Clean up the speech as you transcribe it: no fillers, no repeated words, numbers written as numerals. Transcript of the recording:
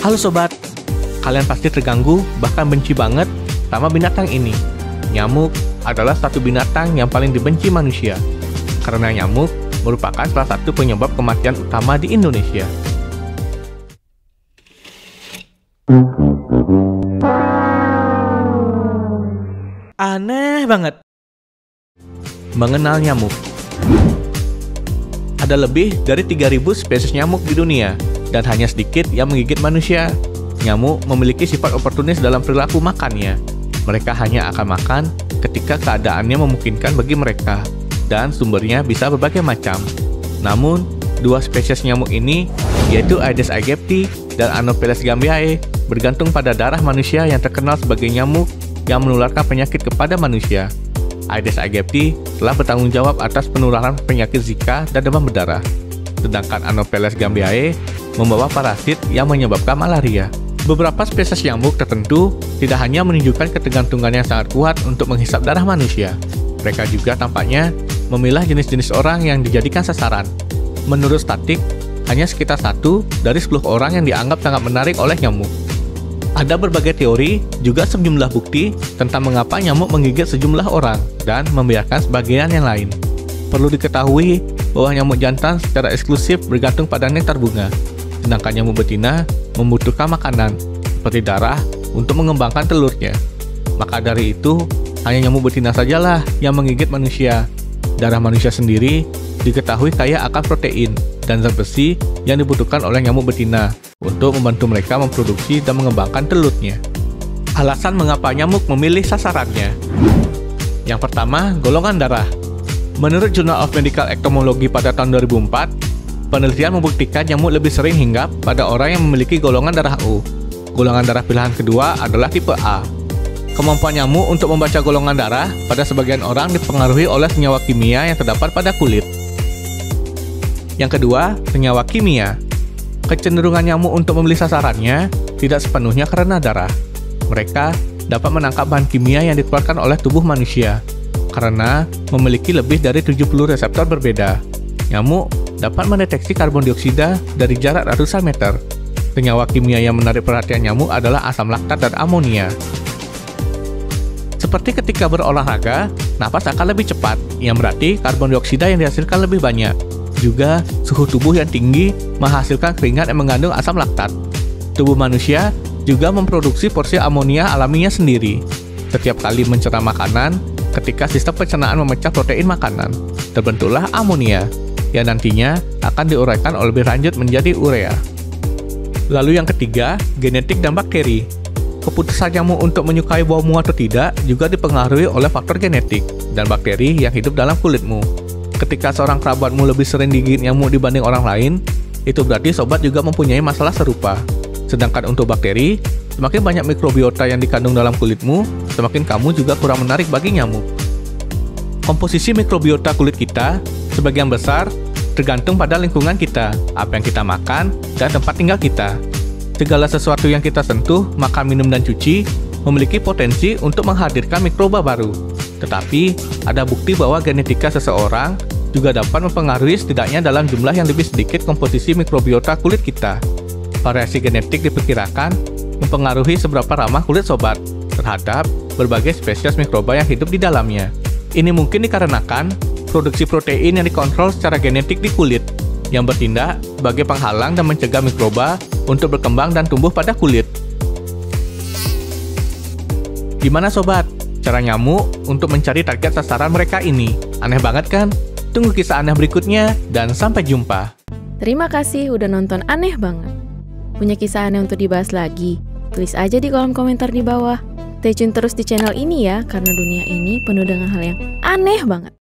Halo sobat, kalian pasti terganggu bahkan benci banget sama binatang ini. Nyamuk adalah satu binatang yang paling dibenci manusia, karena nyamuk merupakan salah satu penyebab kematian utama di Indonesia. Aneh banget. Mengenal nyamuk. Ada lebih dari 3.000 spesies nyamuk di dunia, dan hanya sedikit yang menggigit manusia. Nyamuk memiliki sifat oportunis dalam perilaku makannya. Mereka hanya akan makan ketika keadaannya memungkinkan bagi mereka, dan sumbernya bisa berbagai macam. Namun, dua spesies nyamuk ini, yaitu Aedes aegypti dan Anopheles gambiae, bergantung pada darah manusia yang terkenal sebagai nyamuk yang menularkan penyakit kepada manusia. Aedes aegypti telah bertanggung jawab atas penularan penyakit Zika dan demam berdarah, sedangkan Anopheles gambiae membawa parasit yang menyebabkan malaria. Beberapa spesies nyamuk tertentu tidak hanya menunjukkan ketergantungan yang sangat kuat untuk menghisap darah manusia, mereka juga tampaknya memilah jenis-jenis orang yang dijadikan sasaran. Menurut statistik, hanya sekitar 1 dari 10 orang yang dianggap sangat menarik oleh nyamuk. Ada berbagai teori, juga sejumlah bukti tentang mengapa nyamuk menggigit sejumlah orang dan membiarkan sebagian yang lain. Perlu diketahui bahwa nyamuk jantan secara eksklusif bergantung pada nektar bunga, sedangkan nyamuk betina membutuhkan makanan, seperti darah, untuk mengembangkan telurnya. Maka dari itu, hanya nyamuk betina sajalah yang menggigit manusia. Darah manusia sendiri diketahui kaya akan protein dan zat besi yang dibutuhkan oleh nyamuk betina untuk membantu mereka memproduksi dan mengembangkan telurnya. Alasan mengapa nyamuk memilih sasarannya. Yang pertama, golongan darah. Menurut Journal of Medical Entomology pada tahun 2004, penelitian membuktikan nyamuk lebih sering hinggap pada orang yang memiliki golongan darah O. Golongan darah pilihan kedua adalah tipe A. Kemampuan nyamuk untuk membaca golongan darah pada sebagian orang dipengaruhi oleh senyawa kimia yang terdapat pada kulit. Yang kedua, senyawa kimia. Kecenderungan nyamuk untuk memilih sasarannya tidak sepenuhnya karena darah. Mereka dapat menangkap bahan kimia yang dikeluarkan oleh tubuh manusia, karena memiliki lebih dari 70 reseptor berbeda. Nyamuk dapat mendeteksi karbon dioksida dari jarak ratusan meter. Senyawa kimia yang menarik perhatian nyamuk adalah asam laktat dan amonia. Seperti ketika berolahraga, napas akan lebih cepat, yang berarti karbon dioksida yang dihasilkan lebih banyak. Juga, suhu tubuh yang tinggi menghasilkan keringat yang mengandung asam laktat. Tubuh manusia juga memproduksi porsi amonia alaminya sendiri. Setiap kali mencerna makanan, ketika sistem pencernaan memecah protein makanan, terbentuklah amonia, yang nantinya akan diuraikan lebih lanjut menjadi urea. Lalu yang ketiga, genetik dan bakteri. Keputusan nyamuk untuk menyukai baumu atau tidak juga dipengaruhi oleh faktor genetik dan bakteri yang hidup dalam kulitmu. Ketika seorang kerabatmu lebih sering digigit nyamuk dibanding orang lain, itu berarti sobat juga mempunyai masalah serupa. Sedangkan untuk bakteri, semakin banyak mikrobiota yang dikandung dalam kulitmu, semakin kamu juga kurang menarik bagi nyamuk. Komposisi mikrobiota kulit kita, sebagian besar, tergantung pada lingkungan kita, apa yang kita makan, dan tempat tinggal kita. Segala sesuatu yang kita sentuh, makan, minum, dan cuci, memiliki potensi untuk menghadirkan mikroba baru. Tetapi, ada bukti bahwa genetika seseorang juga dapat mempengaruhi setidaknya dalam jumlah yang lebih sedikit komposisi mikrobiota kulit kita. Variasi genetik diperkirakan mempengaruhi seberapa ramah kulit sobat terhadap berbagai spesies mikroba yang hidup di dalamnya. Ini mungkin dikarenakan produksi protein yang dikontrol secara genetik di kulit, yang bertindak sebagai penghalang dan mencegah mikroba untuk berkembang dan tumbuh pada kulit. Gimana sobat? Cara nyamuk untuk mencari target sasaran mereka ini. Aneh banget kan? Tunggu kisah aneh berikutnya, dan sampai jumpa. Terima kasih udah nonton Aneh Banget. Punya kisah aneh untuk dibahas lagi? Tulis aja di kolom komentar di bawah. Stay tune terus di channel ini ya, karena dunia ini penuh dengan hal yang aneh banget.